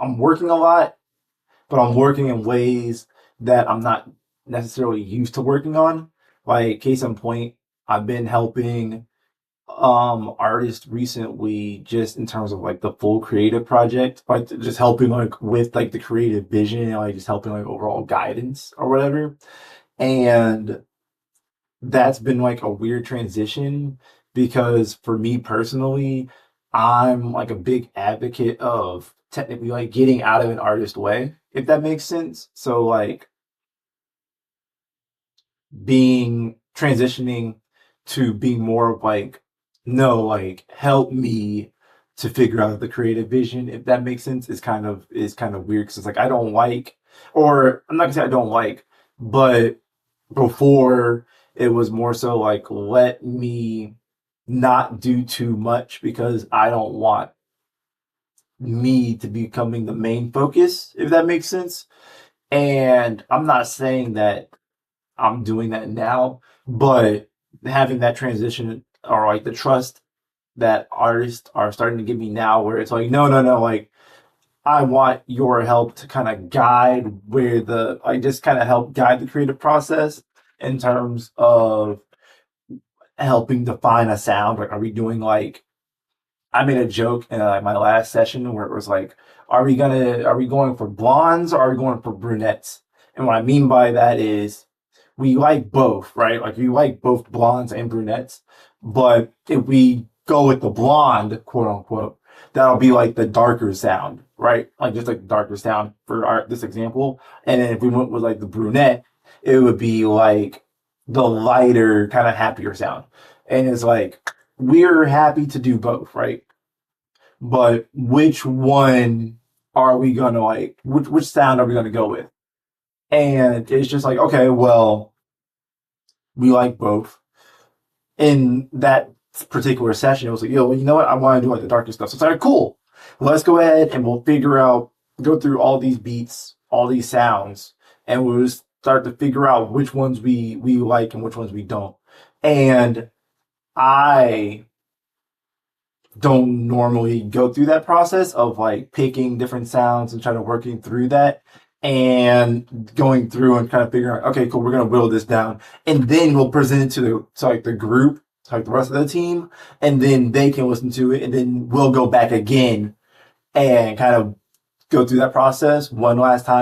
I'm working a lot, but I'm working in ways that I'm not necessarily used to working on. Like case in point, I've been helping artists recently just in terms of like the full creative project, like just helping like with like the creative vision and like just helping like overall guidance or whatever. And that's been like a weird transition because for me personally, I'm like a big advocate of technically like getting out of an artist way, if that makes sense. So like being transitioning to being more of like, no, like help me to figure out the creative vision, if that makes sense, is kind of weird because it's like I don't like, or I'm not gonna say I don't like, but before it was more so like let me not do too much because I don't want me to be becoming the main focus, if that makes sense. And I'm not saying that I'm doing that now, but having that transition or like the trust that artists are starting to give me now, where it's like, no, no, no, like I want your help to kind of guide where the, like just kind of help guide the creative process in terms of helping define a sound. Like, are we doing like, I made a joke in like my last session where it was like, are we going for blondes or are we going for brunettes? And what I mean by that is we like both, right? Like we like both blondes and brunettes. But if we go with the blonde, quote unquote, that'll be like the darker sound, right? Like just like the darker sound for this example. And then if we went with like the brunette, it would be like the lighter, kind of happier sound. And it's like we're happy to do both, right? But which one are we gonna like? Which sound are we gonna go with? And it's just like, okay, well, we like both. In that particular session, it was like, yo, well, you know what? I want to do like the darker stuff. So it's like, cool. Let's go ahead and we'll figure out, go through all these beats, all these sounds, and we'll just start to figure out which ones we like and which ones we don't. And I don't normally go through that process of like picking different sounds and trying to working through that and going through and kind of figuring out, okay, cool, we're gonna whittle this down, and then we'll present it to like the group, to like the rest of the team, and then they can listen to it, and then we'll go back again and kind of go through that process one last time.